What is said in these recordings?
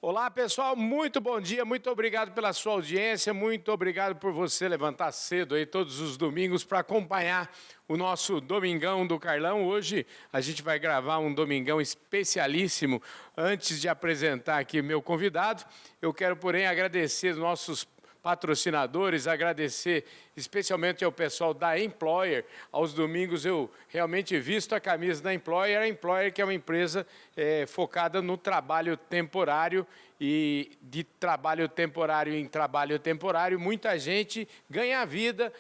Olá, pessoal, muito bom dia, muito obrigado pela sua audiência, muito obrigado por você levantar cedo aí todos os domingos para acompanhar o nosso Domingão do Carlão. Hoje a gente vai gravar um Domingão especialíssimo. Antes de apresentar aqui meu convidado, eu quero, porém, agradecer os nossos patrocinadores, agradecer especialmente ao pessoal da Employer. Aos domingos eu realmente visto a camisa da Employer, a Employer que é uma empresa focada no trabalho temporário, e de trabalho temporário em trabalho temporário, muita gente ganha a vida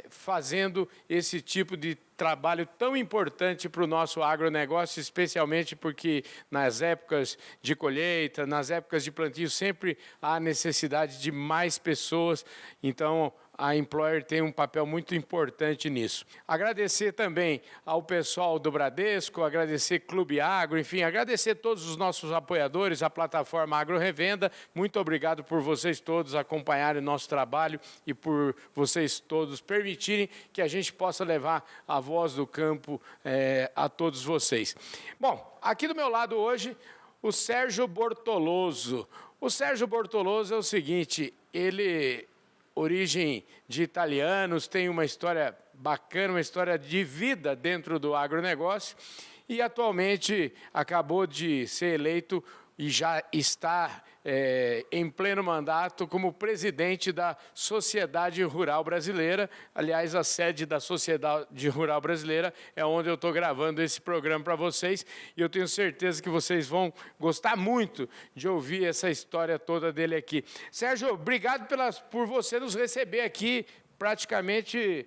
fazendo esse tipo de trabalho tão importante para o nosso agronegócio, especialmente porque nas épocas de colheita, nas épocas de plantio, sempre há necessidade de mais pessoas. Então, a Employer tem um papel muito importante nisso. Agradecer também ao pessoal do Bradesco, agradecer Clube Agro, enfim, agradecer todos os nossos apoiadores, a plataforma Agro Revenda. Muito obrigado por vocês todos acompanharem o nosso trabalho e por vocês todos permitirem que a gente possa levar a voz do campo a todos vocês. Bom, aqui do meu lado hoje, o Sérgio Bortoloso. O Sérgio Bortoloso é o seguinte, ele... origem de italianos, tem uma história bacana, uma história de vida dentro do agronegócio e atualmente acabou de ser eleito e já está em pleno mandato como presidente da Sociedade Rural Brasileira. Aliás, a sede da Sociedade Rural Brasileira é onde eu estou gravando esse programa para vocês e eu tenho certeza que vocês vão gostar muito de ouvir essa história toda dele aqui. Sérgio, obrigado por você nos receber aqui praticamente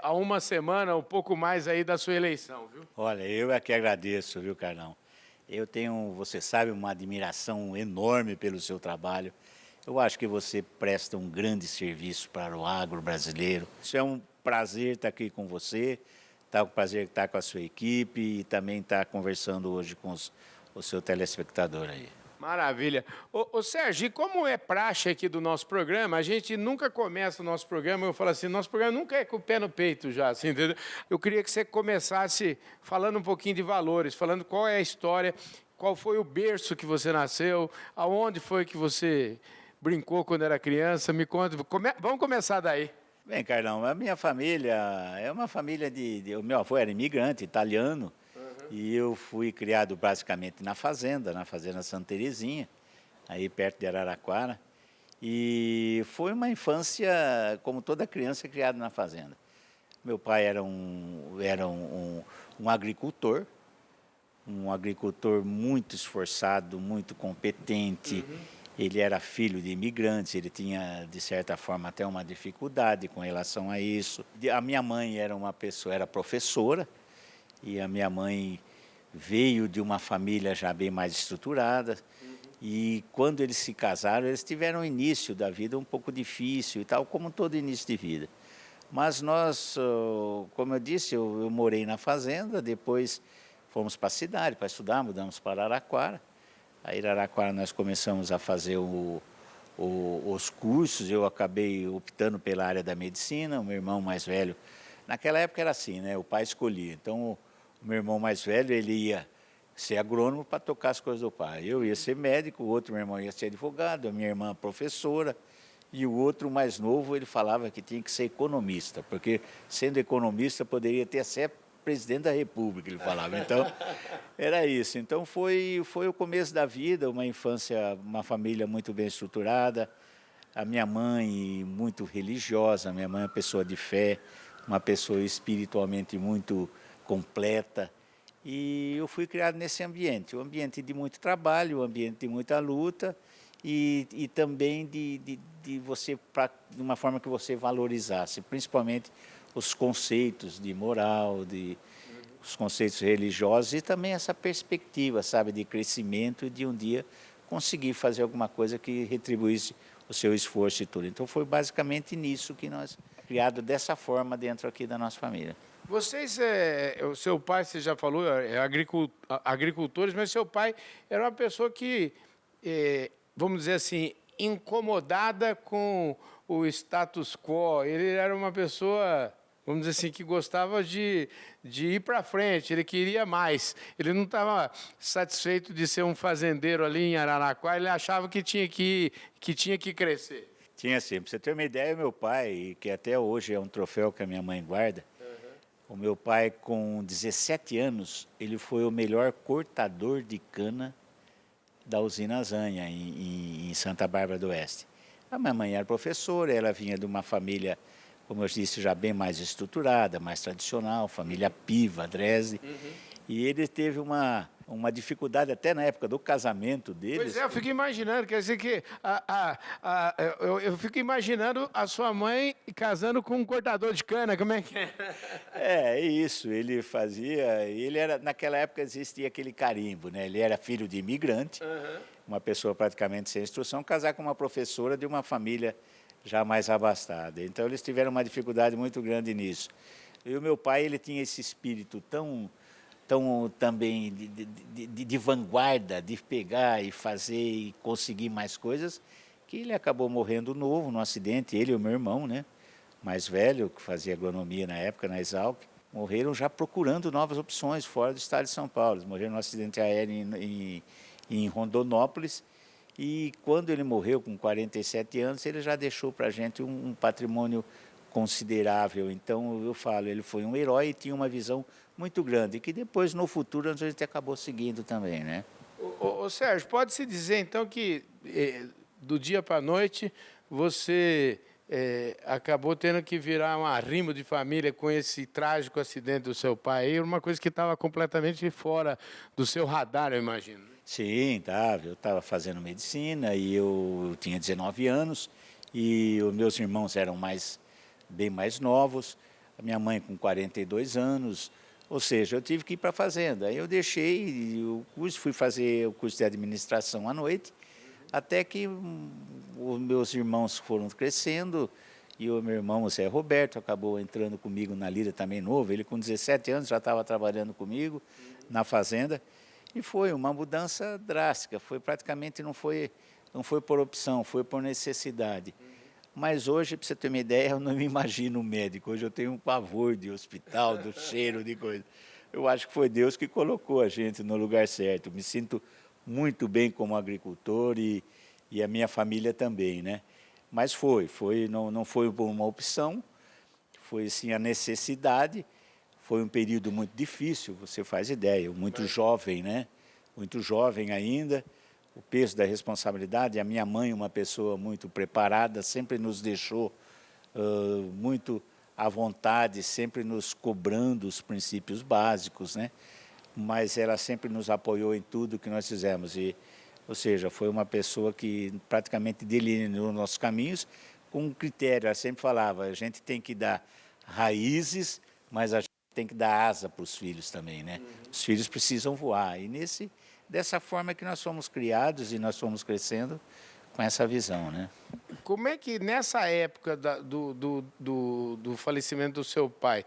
há uma semana, um pouco mais aí da sua eleição, viu? Olha, eu é que agradeço, viu, Carlão? Eu tenho, você sabe, uma admiração enorme pelo seu trabalho. Eu acho que você presta um grande serviço para o agro brasileiro. Isso é um prazer estar aqui com você, um prazer estar com a sua equipe e também estar conversando hoje com o seu telespectador aí. Maravilha. Ô Sérgio, e como é praxe aqui do nosso programa, a gente nunca começa o nosso programa, eu falo assim, nosso programa nunca é com o pé no peito já, assim, entendeu? Eu queria que você começasse falando um pouquinho de valores, falando qual é a história, qual foi o berço que você nasceu, aonde foi que você brincou quando era criança, me conta. Vamos começar daí. Bem, Carlão, a minha família é uma família o meu avô era imigrante, italiano, e eu fui criado basicamente na fazenda Santa Terezinha, aí perto de Araraquara. E foi uma infância como toda criança criada na fazenda. Meu pai era um agricultor muito esforçado, muito competente. Ele era filho de imigrantes, ele tinha, de certa forma, até uma dificuldade com relação a isso. A minha mãe era professora, e a minha mãe veio de uma família já bem mais estruturada. E quando eles se casaram, eles tiveram um início da vida um pouco difícil e tal, como todo início de vida. Mas nós, como eu disse, eu morei na fazenda, depois fomos para a cidade para estudar, mudamos para Araraquara. Aí em Araraquara nós começamos a fazer os cursos, eu acabei optando pela área da medicina, o meu irmão mais velho. Naquela época era assim, né? O pai escolhia. Então o meu irmão mais velho, ele ia ser agrônomo para tocar as coisas do pai. Eu ia ser médico, o outro meu irmão ia ser advogado, a minha irmã professora, e o outro mais novo, ele falava que tinha que ser economista, porque sendo economista poderia ter até presidente da República, ele falava. Então, era isso. Então foi o começo da vida, uma infância, uma família muito bem estruturada. A minha mãe muito religiosa, a minha mãe é uma pessoa de fé, uma pessoa espiritualmente muito completa. E eu fui criado nesse ambiente, um ambiente de muito trabalho, um ambiente de muita luta e também de você, de uma forma que você valorizasse, principalmente os conceitos de moral, os conceitos religiosos e também essa perspectiva, sabe, de crescimento e de um dia conseguir fazer alguma coisa que retribuísse o seu esforço e tudo. Então foi basicamente nisso que nós, criado dessa forma dentro aqui da nossa família. Vocês, o seu pai, você já falou, agricultores, mas seu pai era uma pessoa que, vamos dizer assim, incomodada com o status quo. Ele era uma pessoa vamos dizer assim, que gostava de ir para frente, ele queria mais. Ele não estava satisfeito de ser um fazendeiro ali em Araraquara, ele achava que tinha que crescer. Tinha assim, para você ter uma ideia, meu pai, que até hoje é um troféu que a minha mãe guarda, o meu pai com 17 anos, ele foi o melhor cortador de cana da usina Zanha, em Santa Bárbara do Oeste. A minha mãe era professora, ela vinha de uma família, como eu disse, já bem mais estruturada, mais tradicional, família Piva, Drese. E ele teve uma dificuldade até na época do casamento deles. Pois é, eu fico imaginando, quer dizer que eu fico imaginando a sua mãe casando com um cortador de cana, como é que é? É isso, ele fazia, ele era, naquela época existia aquele carimbo, né? Ele era filho de imigrante, uma pessoa praticamente sem instrução, casar com uma professora de uma família já mais abastada. Então eles tiveram uma dificuldade muito grande nisso. E o meu pai, ele tinha esse espírito tão também de vanguarda, de pegar e fazer e conseguir mais coisas, que ele acabou morrendo novo num acidente, ele e o meu irmão, né? Mais velho, que fazia agronomia na época, na Exalc, morreram já procurando novas opções fora do estado de São Paulo. Eles morreram num acidente aéreo em Rondonópolis, e quando ele morreu com 47 anos, ele já deixou para a gente um patrimônio considerável. Então, eu falo, ele foi um herói e tinha uma visão muito grande, que depois, no futuro, a gente acabou seguindo também, né? Ô, Sérgio, pode-se dizer, então, que do dia para a noite você acabou tendo que virar um arrimo de família com esse trágico acidente do seu pai, uma coisa que estava completamente fora do seu radar, eu imagino. Sim, estava. Eu estava fazendo medicina e eu tinha 19 anos e os meus irmãos eram bem mais novos, a minha mãe com 42 anos, ou seja, eu tive que ir para a fazenda. Aí eu deixei o curso, fui fazer o curso de administração à noite, até que os meus irmãos foram crescendo e o meu irmão, o Zé Roberto, acabou entrando comigo na lida também novo. Ele com 17 anos já estava trabalhando comigo na fazenda. E foi uma mudança drástica, foi praticamente não foi por opção, foi por necessidade. Mas hoje, para você ter uma ideia, eu não me imagino um médico. Hoje eu tenho um pavor de hospital, do cheiro, de coisa. Eu acho que foi Deus que colocou a gente no lugar certo. Me sinto muito bem como agricultor e a minha família também, né? Mas não foi por uma opção, foi sim a necessidade. Foi um período muito difícil, você faz ideia, muito jovem, né? Muito jovem ainda, o peso da responsabilidade. A minha mãe, uma pessoa muito preparada, sempre nos deixou muito à vontade, sempre nos cobrando os princípios básicos, né? Mas ela sempre nos apoiou em tudo que nós fizemos. Ou seja, foi uma pessoa que praticamente delineou nossos caminhos com um critério. Ela sempre falava, a gente tem que dar raízes, mas a gente tem que dar asa para os filhos também, né? Os filhos precisam voar. E dessa forma que nós fomos criados e nós fomos crescendo com essa visão, né? Como é que nessa época do falecimento do seu pai,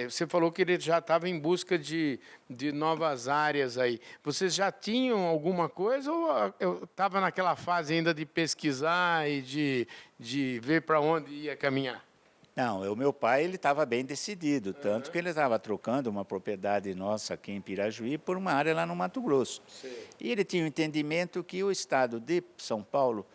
você falou que ele já estava em busca de novas áreas aí. Vocês já tinham alguma coisa ou eu estava naquela fase ainda de pesquisar e de ver para onde ia caminhar? Não, o meu pai ele estava bem decidido, tanto que ele estava trocando uma propriedade nossa aqui em Pirajuí por uma área lá no Mato Grosso. Sim. E ele tinha o entendimento que o estado de São Paulo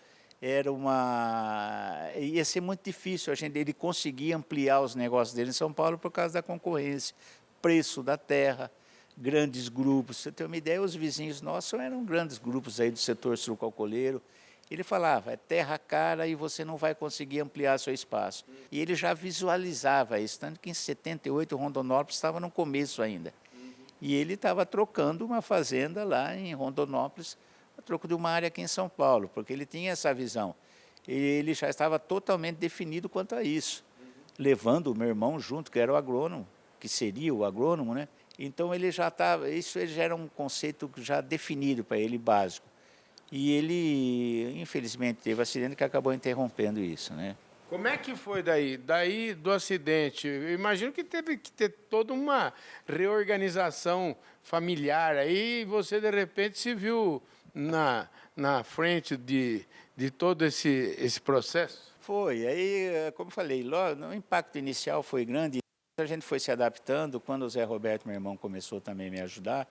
ia ser muito difícil ele conseguir ampliar os negócios dele em São Paulo por causa da concorrência, preço da terra, grandes grupos. Você tem uma ideia, os vizinhos nossos eram grandes grupos aí do setor sucroalcooleiro. Ele falava, é terra cara e você não vai conseguir ampliar seu espaço. E ele já visualizava isso, tanto que em 78 Rondonópolis estava no começo ainda. E ele estava trocando uma fazenda lá em Rondonópolis, a troco de uma área aqui em São Paulo, porque ele tinha essa visão. Ele já estava totalmente definido quanto a isso, levando o meu irmão junto, que era o agrônomo, que seria o agrônomo, né? Então ele já era um conceito já definido para ele, básico. E ele, infelizmente, teve um acidente que acabou interrompendo isso, né? Como é que foi daí? Daí do acidente, eu imagino que teve que ter toda uma reorganização familiar. Aí você, de repente, se viu na frente de todo esse processo? Foi. Aí, como eu falei, o impacto inicial foi grande. A gente foi se adaptando, quando o Zé Roberto, meu irmão, começou também a me ajudar,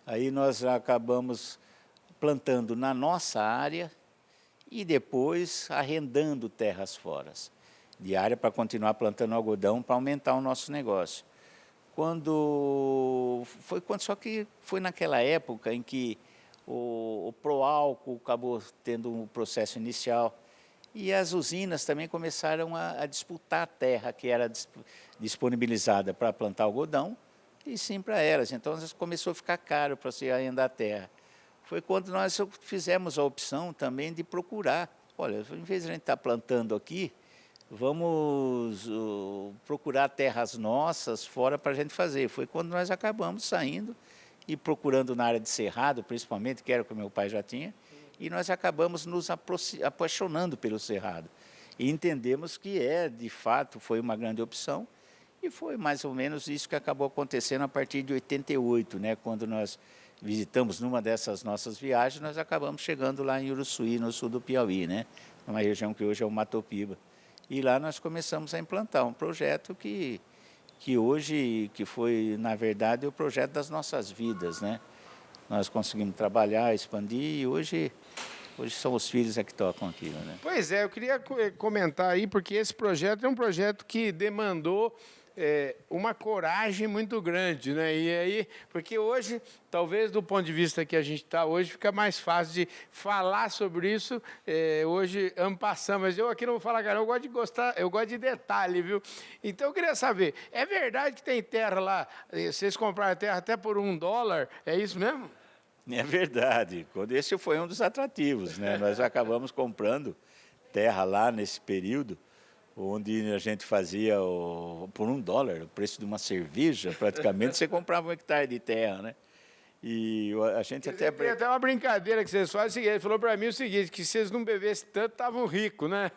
aí nós acabamos plantando na nossa área e depois arrendando terras fora de área para continuar plantando algodão para aumentar o nosso negócio. Só que foi naquela época em que o Proálcool acabou tendo um processo inicial e as usinas também começaram a disputar a terra que era disponibilizada para plantar algodão e sim para elas. Então começou a ficar caro para se arrendar a terra. Foi quando nós fizemos a opção também de procurar. Olha, em vez de a gente estar plantando aqui, vamos procurar terras nossas fora para a gente fazer. Foi quando nós acabamos saindo e procurando na área de cerrado, principalmente, que era o que meu pai já tinha, e nós acabamos nos apaixonando pelo cerrado. E entendemos que de fato, foi uma grande opção, e foi mais ou menos isso que acabou acontecendo a partir de 88, né, quando nós visitamos numa dessas nossas viagens, nós acabamos chegando lá em Uruçuí, no sul do Piauí, né, numa região que hoje é o Mato Piba. E lá nós começamos a implantar um projeto que hoje, que foi, na verdade, o projeto das nossas vidas, né? Nós conseguimos trabalhar, expandir e hoje são os filhos que tocam aquilo, né? Pois é, eu queria comentar aí, porque esse projeto é um projeto que demandou uma coragem muito grande, né? E aí, porque hoje, talvez do ponto de vista que a gente está hoje, fica mais fácil de falar sobre isso, hoje, passando, mas eu aqui não vou falar, cara, eu gosto de detalhe, viu? Então, eu queria saber, é verdade que tem terra lá, vocês compraram terra até por $1, é isso mesmo? É verdade, esse foi um dos atrativos, né? Nós acabamos comprando terra lá nesse período, onde a gente fazia por $1, o preço de uma cerveja, praticamente, você comprava 1 hectare de terra, né? E a gente até... Tem até uma brincadeira que vocês fazem, ele falou para mim o seguinte, que se vocês não bebessem tanto, estavam ricos, né?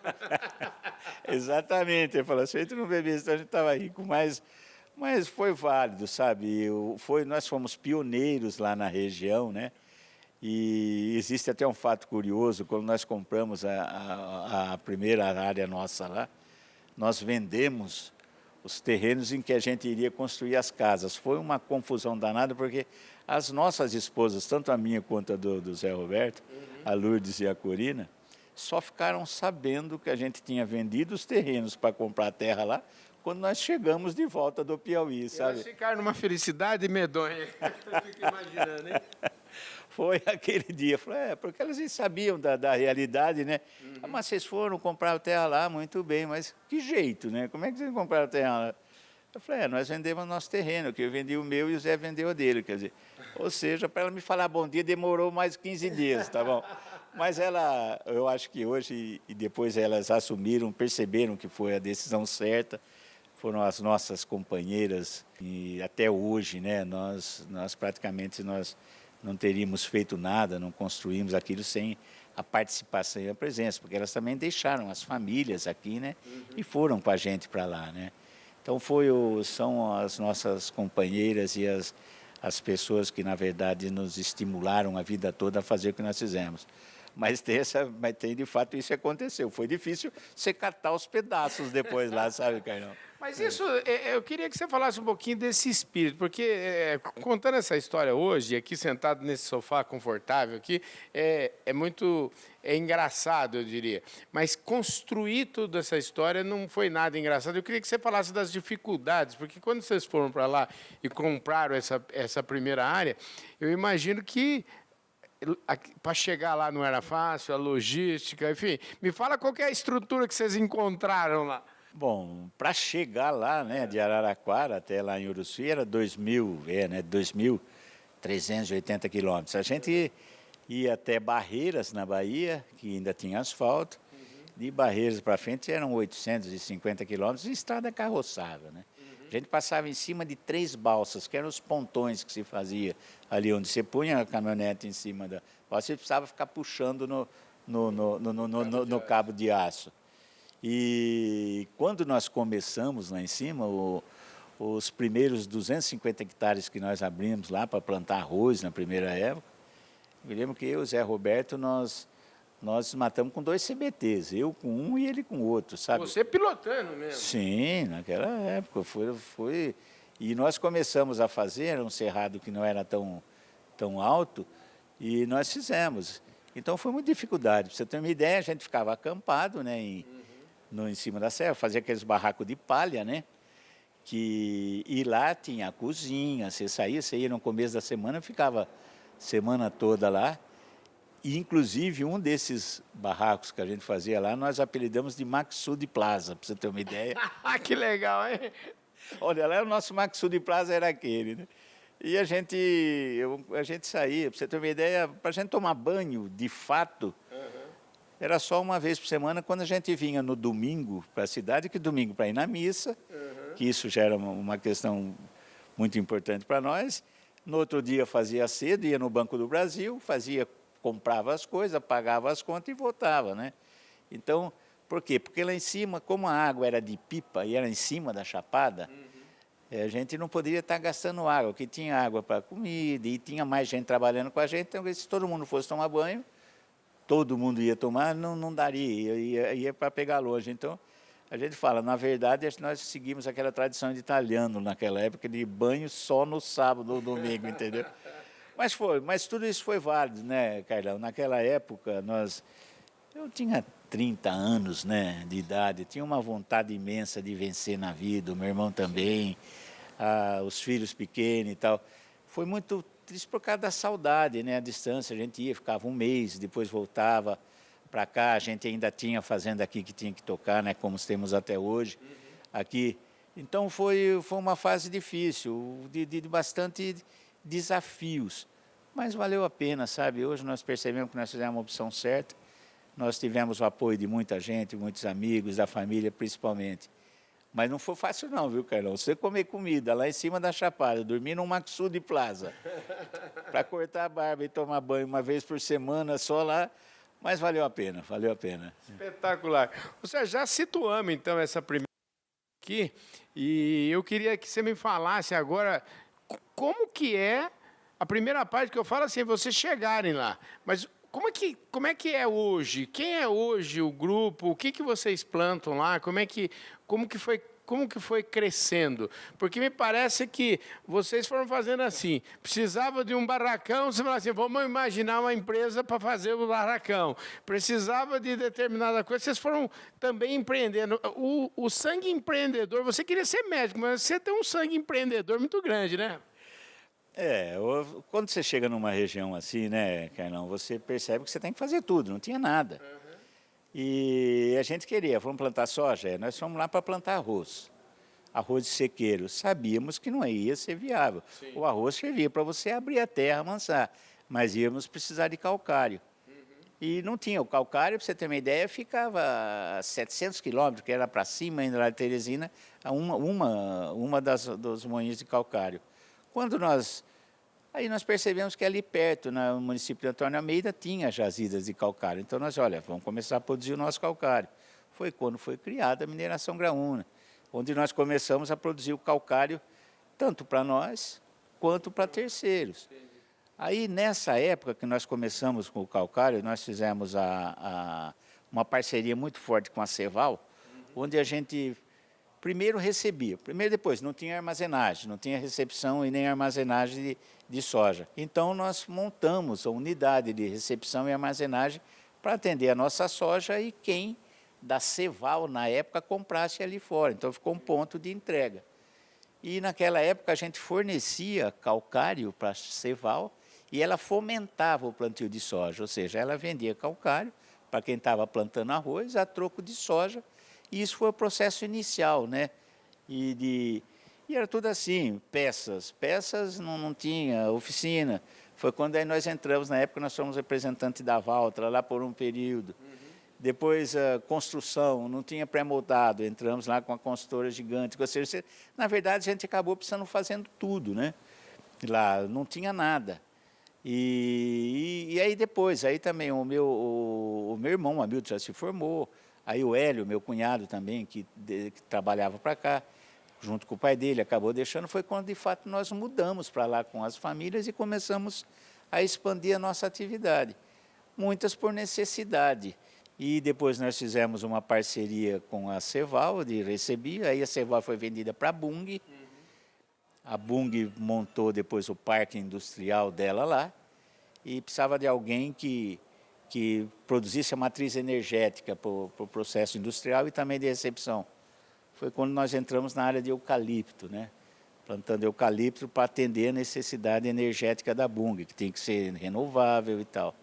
Exatamente, ele falou, se a gente não bebesse tanto, a gente estava rico, mas foi válido, sabe? Nós fomos pioneiros lá na região, né? E existe até um fato curioso, quando nós compramos a primeira área nossa lá, nós vendemos os terrenos em que a gente iria construir as casas. Foi uma confusão danada, porque as nossas esposas, tanto a minha quanto a do Zé Roberto, a Lourdes e a Corina, só ficaram sabendo que a gente tinha vendido os terrenos para comprar a terra lá, quando nós chegamos de volta do Piauí, sabe? Elas ficaram numa felicidade medonha. Eu fico imaginando, hein? Foi aquele dia, falei, porque elas sabiam da realidade, né? Ah, mas vocês foram comprar terra lá, muito bem, mas que jeito, né? Como é que vocês compraram terra lá? Eu falei, nós vendemos nosso terreno, que eu vendi o meu e o Zé vendeu o dele, quer dizer. Ou seja, para ela me falar bom dia, demorou mais 15 dias, tá bom? Mas eu acho que hoje, e depois elas assumiram, perceberam que foi a decisão certa, foram as nossas companheiras, e até hoje, né, nós praticamente não teríamos feito nada, não construímos aquilo sem a participação e a presença, porque elas também deixaram as famílias aqui, né, e foram com a gente para lá, né. Então são as nossas companheiras e as pessoas que, na verdade, nos estimularam a vida toda a fazer o que nós fizemos. Mas tem de fato isso aconteceu. Foi difícil você catar os pedaços depois lá, sabe, Carlão? Mas isso, eu queria que você falasse um pouquinho desse espírito, porque contando essa história hoje, aqui sentado nesse sofá confortável aqui, é engraçado, eu diria. Mas construir toda essa história não foi nada engraçado. Eu queria que você falasse das dificuldades, porque quando vocês foram para lá e compraram essa primeira área, eu imagino que para chegar lá não era fácil, a logística, enfim. Me fala qual que é a estrutura que vocês encontraram lá. Bom, para chegar lá, né, de Araraquara até lá em Uruçuí, era 2.380 quilômetros. A gente ia até Barreiras, na Bahia, que ainda tinha asfalto. De Barreiras para frente eram 850 quilômetros e estrada carroçada, né? A gente passava em cima de 3 balsas, que eram os pontões que se fazia ali, onde você punha a caminhonete em cima da... Você precisava ficar puxando no cabo de aço. E quando nós começamos lá em cima, os primeiros 250 hectares que nós abrimos lá para plantar arroz na primeira época, me lembro que eu e o Zé Roberto, nós nós matamos com 2 CBTs, eu com um e ele com o outro, sabe? Você pilotando mesmo. Sim, naquela época e nós começamos a fazer, era um cerrado que não era tão alto, e nós fizemos. Então foi uma dificuldade. Para você ter uma ideia, a gente ficava acampado, né, em cima da serra, fazia aqueles barracos de palha, né? E lá tinha a cozinha, você ia no começo da semana, ficava semana toda lá. E, inclusive, um desses barracos que a gente fazia lá, nós apelidamos de Maxud Plaza, para você ter uma ideia. Que legal, hein? Olha, lá o nosso Maxud Plaza era aquele, né? E a gente saía, para você ter uma ideia, para a gente tomar banho, de fato, era só uma vez por semana, quando a gente vinha no domingo para a cidade, que domingo para ir na missa, que isso já era uma questão muito importante para nós. No outro dia fazia cedo, ia no Banco do Brasil, comprava as coisas, pagava as contas e voltava, né? Então, por quê? Porque lá em cima, como a água era de pipa e era em cima da chapada, a gente não poderia estar gastando água, porque tinha água para comida e tinha mais gente trabalhando com a gente, então se todo mundo fosse tomar banho, todo mundo ia tomar, não daria, ia para pegar longe. Então, a gente fala, na verdade, nós seguimos aquela tradição de italiano naquela época, de banho só no sábado ou domingo, entendeu? Mas tudo isso foi válido, né, Carlão? Naquela época, eu tinha 30 anos, né, de idade, tinha uma vontade imensa de vencer na vida, o meu irmão também, os filhos pequenos e tal. Foi muito triste por causa da saudade, né, a distância, a gente ia, ficava um mês, depois voltava para cá, a gente ainda tinha fazenda aqui que tinha que tocar, né, como temos até hoje, aqui. Então foi uma fase difícil, de bastante desafios, mas valeu a pena, sabe? Hoje nós percebemos que nós fizemos uma opção certa, nós tivemos o apoio de muita gente, muitos amigos, da família principalmente. Mas não foi fácil não, viu, Carlão? Você comer comida lá em cima da chapada, dormir num Maxud Plaza, para cortar a barba e tomar banho uma vez por semana só lá, mas valeu a pena, valeu a pena. Espetacular. Você já situamos, então, essa primeira aqui, e eu queria que você me falasse agora como que é a primeira parte que eu falo assim, vocês chegarem lá, mas como é que é hoje? Quem é hoje o grupo? O que vocês plantam lá? Como que foi crescendo? Porque me parece que vocês foram fazendo assim, precisava de um barracão, você fala assim, vamos imaginar uma empresa para fazer o barracão. Precisava de determinada coisa, vocês foram também empreendendo. O sangue empreendedor, você queria ser médico, mas você tem um sangue empreendedor muito grande, né? Quando você chega numa região assim, né, Carlão, você percebe que você tem que fazer tudo, não tinha nada. E a gente vamos plantar soja? Nós fomos lá para plantar arroz de sequeiro. Sabíamos que não ia ser viável. Sim. O arroz servia para você abrir a terra, amansar, mas íamos precisar de calcário. E não tinha o calcário, para você ter uma ideia, ficava a 700 quilômetros, que era para cima ainda lá de Teresina, uma dos moinhos de calcário. Aí nós percebemos que ali perto, no município de Antônio Almeida, tinha jazidas de calcário. Então nós, vamos começar a produzir o nosso calcário. Foi quando foi criada a mineração graúna, onde nós começamos a produzir o calcário tanto para nós quanto para terceiros. Aí nessa época que nós começamos com o calcário, nós fizemos uma parceria muito forte com a Ceval, onde a gente primeiro depois, não tinha armazenagem, não tinha recepção e nem armazenagem de soja. Então, nós montamos a unidade de recepção e armazenagem para atender a nossa soja e quem da Ceval, na época, comprasse ali fora. Então, ficou um ponto de entrega. E, naquela época, a gente fornecia calcário para a Ceval e ela fomentava o plantio de soja, ou seja, ela vendia calcário para quem estava plantando arroz a troco de soja. E isso foi o processo inicial, né? E era tudo assim, peças não tinha, oficina. Foi quando aí nós entramos, na época nós fomos representantes da Valtra, lá por um período. Depois a construção, não tinha pré-moldado, entramos lá com a consultora gigante. Ou seja, na verdade a gente acabou precisando fazendo tudo, né? Lá não tinha nada. E aí depois, aí também o meu irmão, o Hamilton, já se formou. Aí o Hélio, meu cunhado também, que trabalhava para cá, junto com o pai dele, acabou deixando, foi quando, de fato, nós mudamos para lá com as famílias e começamos a expandir a nossa atividade. muitas por necessidade. E depois nós fizemos uma parceria com a Ceval, de receber, aí a Ceval foi vendida para a Bunge. A Bunge montou depois o parque industrial dela lá e precisava de alguém que produzisse a matriz energética para o processo industrial e também de recepção. Foi quando nós entramos na área de eucalipto, né? Plantando eucalipto para atender a necessidade energética da Bunge, que tem que ser renovável e tal.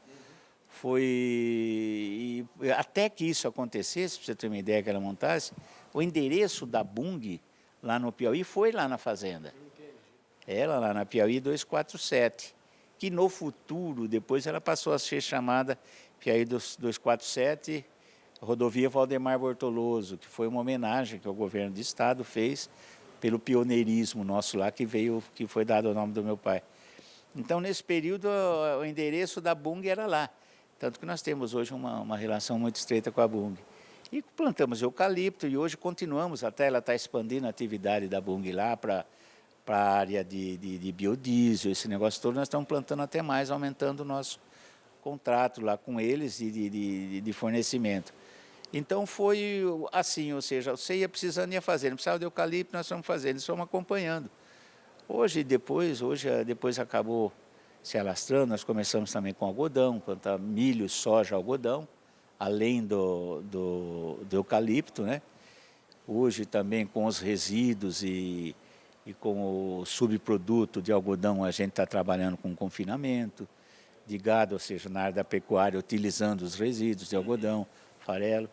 Até que isso acontecesse, para você ter uma ideia que ela montasse, o endereço da Bunge lá no Piauí foi lá na fazenda. Ela lá na Piauí 247, que no futuro, depois ela passou a ser chamada Piauí 247, Rodovia Valdemar Bortoloso, que foi uma homenagem que o governo do estado fez pelo pioneirismo nosso lá, que foi dado o nome do meu pai. Então, nesse período, o endereço da Bunge era lá. Tanto que nós temos hoje uma relação muito estreita com a Bunge. E plantamos eucalipto e hoje continuamos, até ela está expandindo a atividade da Bunge lá para a área de biodiesel, esse negócio todo. Nós estamos plantando até mais, aumentando o nosso contrato lá com eles de fornecimento. Então foi assim, ou seja, você ia precisando, ia fazendo, precisava de eucalipto, nós estamos fazendo, estamos acompanhando. Depois acabou se alastrando, nós começamos também com algodão, plantar milho, soja, algodão, além do eucalipto, né? Hoje também com os resíduos e com o subproduto de algodão a gente está trabalhando com confinamento, de gado, ou seja, na área da pecuária, utilizando os resíduos de algodão, farelo.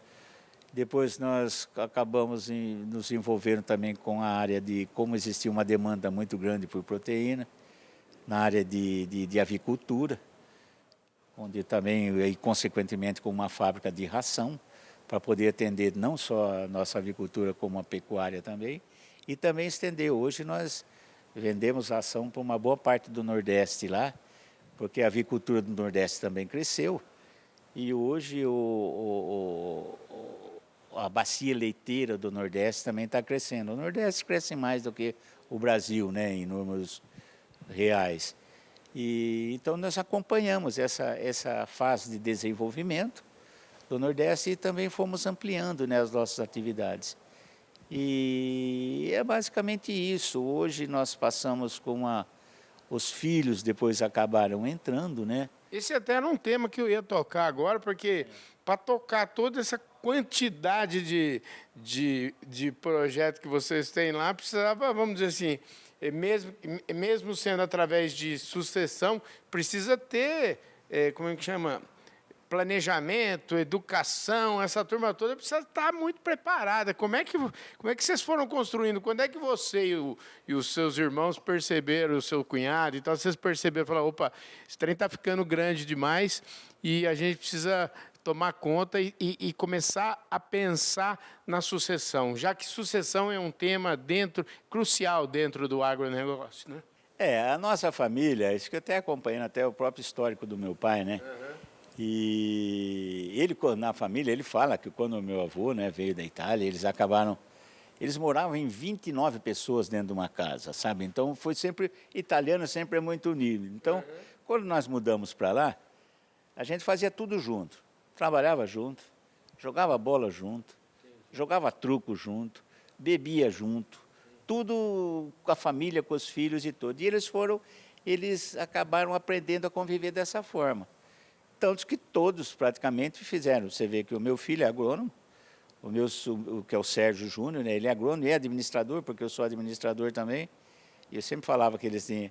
Depois nós acabamos nos envolvendo também com a área de como existia uma demanda muito grande por proteína, na área de avicultura, onde também, e consequentemente, com uma fábrica de ração, para poder atender não só a nossa avicultura, como a pecuária também, e também estender. Hoje nós vendemos ração para uma boa parte do Nordeste lá, porque a avicultura do Nordeste também cresceu, e hoje a bacia leiteira do Nordeste também está crescendo. O Nordeste cresce mais do que o Brasil, né, em números reais. Então nós acompanhamos essa fase de desenvolvimento do Nordeste e também fomos ampliando, né, as nossas atividades. E é basicamente isso. Hoje nós passamos com os filhos, depois acabaram entrando, né? Esse até era um tema que eu ia tocar agora, porque para tocar toda essa quantidade de projeto que vocês têm lá, precisava, vamos dizer assim, mesmo sendo através de sucessão, precisa ter, como é que chama? Planejamento, educação, essa turma toda precisa estar muito preparada. Como é que vocês foram construindo? Quando é que você e os seus irmãos perceberam, o seu cunhado, então vocês perceberam, falaram, opa, esse trem está ficando grande demais e a gente precisa tomar conta e começar a pensar na sucessão, já que sucessão é um tema crucial dentro do agronegócio, né? A nossa família, isso que eu até acompanhando até o próprio histórico do meu pai, né? Uhum. E ele, na família, ele fala que quando o meu avô, né, veio da Itália, eles moravam em 29 pessoas dentro de uma casa, sabe? Então, foi sempre, italiano sempre é muito unido. Então, quando nós mudamos para lá, a gente fazia tudo junto. Trabalhava junto, jogava bola junto, jogava truco junto, bebia junto, tudo com a família, com os filhos e tudo. E eles acabaram aprendendo a conviver dessa forma. Tanto que todos praticamente fizeram. Você vê que o meu filho é agrônomo, que é o Sérgio Júnior, né? Ele é agrônomo e é administrador, porque eu sou administrador também. E eu sempre falava que eles tinham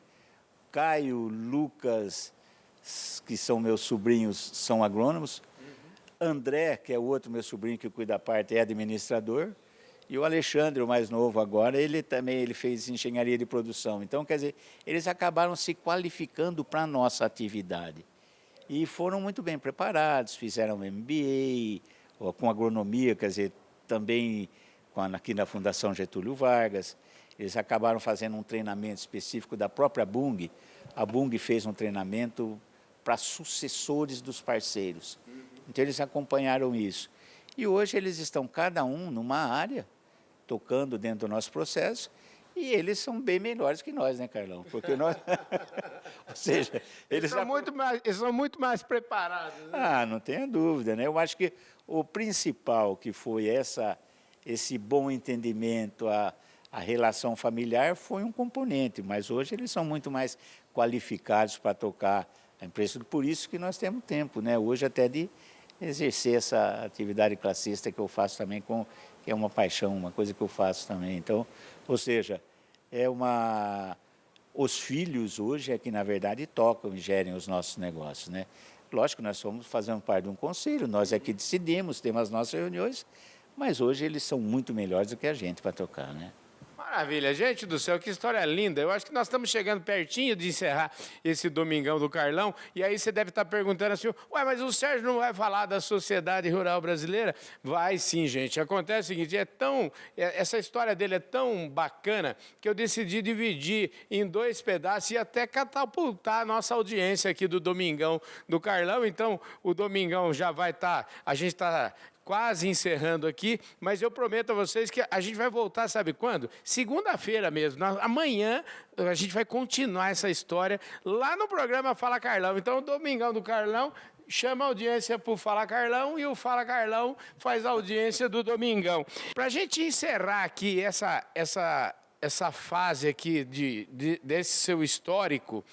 Caio, Lucas, que são meus sobrinhos, são agrônomos. André, que é o outro meu sobrinho que cuida da parte, é administrador. E o Alexandre, o mais novo agora, ele fez engenharia de produção. Então, quer dizer, eles acabaram se qualificando para a nossa atividade. E foram muito bem preparados, fizeram MBA, com agronomia, quer dizer, também aqui na Fundação Getúlio Vargas. Eles acabaram fazendo um treinamento específico da própria Bunge. A Bunge fez um treinamento para sucessores dos parceiros. Então, eles acompanharam isso. E hoje eles estão cada um numa área, tocando dentro do nosso processo, e eles são bem melhores que nós, né, Carlão? Porque seja, Eles são muito mais preparados. Né? Ah, não tenha dúvida, né? Eu acho que o principal que foi esse bom entendimento, a relação familiar foi um componente, mas hoje eles são muito mais qualificados para tocar a empresa. Por isso que nós temos tempo, né? Hoje até de exercer essa atividade classista que eu faço também, que é uma paixão, uma coisa que eu faço também. Então, ou seja, os filhos hoje é que, na verdade, tocam e gerem os nossos negócios, né? Lógico que nós somos fazendo parte de um conselho, nós é que decidimos, temos as nossas reuniões, mas hoje eles são muito melhores do que a gente para tocar, né? Maravilha, gente do céu, que história linda. Eu acho que nós estamos chegando pertinho de encerrar esse Domingão do Carlão. E aí você deve estar perguntando assim, ué, mas o Sérgio não vai falar da sociedade rural brasileira? Vai sim, gente. Acontece o seguinte, essa história dele é tão bacana que eu decidi dividir em 2 pedaços e até catapultar a nossa audiência aqui do Domingão do Carlão. Então, o Domingão já vai estar, a gente está quase encerrando aqui, mas eu prometo a vocês que a gente vai voltar, sabe quando? Segunda-feira mesmo. Amanhã a gente vai continuar essa história lá no programa Fala Carlão. Então, o Domingão do Carlão chama a audiência para o Fala Carlão e o Fala Carlão faz a audiência do Domingão. Para a gente encerrar aqui essa fase aqui desse seu histórico,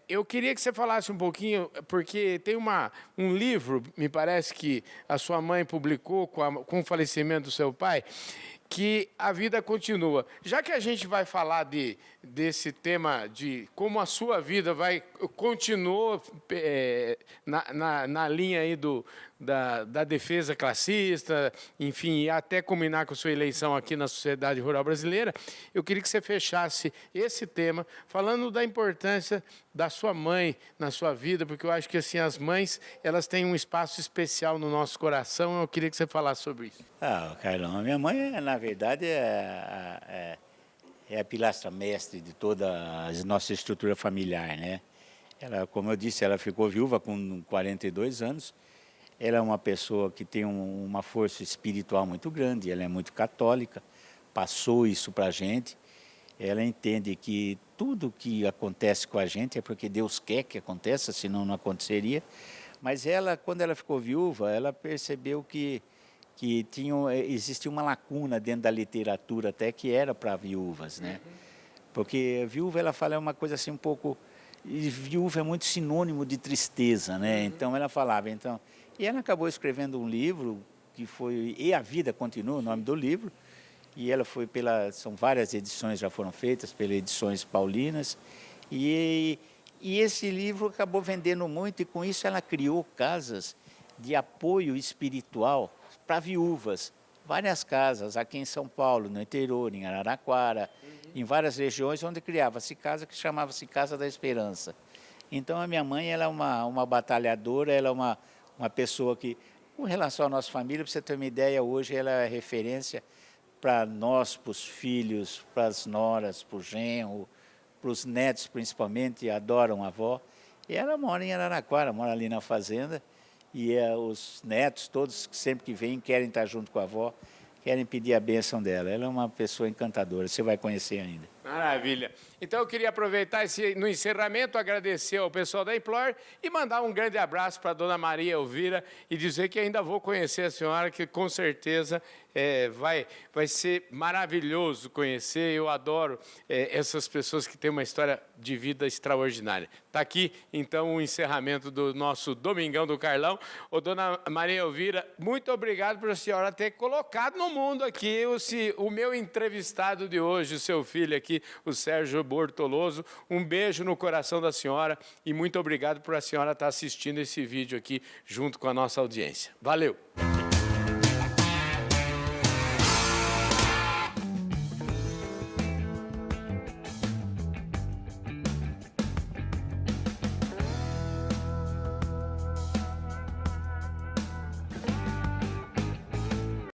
eu queria que você falasse um pouquinho, porque tem um livro, me parece que a sua mãe publicou com o falecimento do seu pai, que a vida continua. Já que a gente vai falar desse tema de como a sua vida continuou na linha aí da defesa classista, enfim, e até culminar com a sua eleição aqui na sociedade rural brasileira, eu queria que você fechasse esse tema falando da importância da sua mãe na sua vida, porque eu acho que assim as mães elas têm um espaço especial no nosso coração. Eu queria que você falasse sobre isso. Carlão, a minha mãe, na verdade, é a pilastra mestre de toda a nossa estrutura familiar, né? Ela, como eu disse, ela ficou viúva com 42 anos. Ela é uma pessoa que tem uma força espiritual muito grande, ela é muito católica, passou isso para a gente. Ela entende que tudo que acontece com a gente é porque Deus quer que aconteça, senão não aconteceria. Mas ela, quando ela ficou viúva, ela percebeu que existia uma lacuna dentro da literatura até que era para viúvas, né? Porque viúva, ela fala uma coisa assim um pouco... E viúva é muito sinônimo de tristeza, né? Então ela falava, e ela acabou escrevendo um livro que foi E a Vida Continua, o nome do livro, e ela foi são várias edições já foram feitas pelas Edições Paulinas, e esse livro acabou vendendo muito, e com isso ela criou casas de apoio espiritual para viúvas, várias casas aqui em São Paulo, no interior, em Araraquara, em várias regiões onde criava-se casa que chamava-se Casa da Esperança. Então a minha mãe ela é uma batalhadora, ela é uma pessoa que, com relação à nossa família, para você ter uma ideia, hoje ela é referência para nós, para os filhos, para as noras, para o genro, para os netos principalmente, adoram a avó. E ela mora em Araraquara, mora ali na fazenda, e os netos, todos sempre que vêm, querem estar junto com a avó, querem pedir a bênção dela. Ela é uma pessoa encantadora, você vai conhecer ainda. Maravilha. Então eu queria aproveitar no encerramento, agradecer ao pessoal da Implor e mandar um grande abraço para a dona Maria Elvira e dizer que ainda vou conhecer a senhora, que com certeza vai ser maravilhoso conhecer. Eu adoro essas pessoas que têm uma história de vida extraordinária. Está aqui, então, o encerramento do nosso Domingão do Carlão. Ô, dona Maria Elvira, muito obrigado por a senhora ter colocado no mundo aqui o meu entrevistado de hoje, o seu filho aqui, o Sérgio Bortoloso. Um beijo no coração da senhora e muito obrigado por a senhora estar assistindo esse vídeo aqui junto com a nossa audiência. Valeu!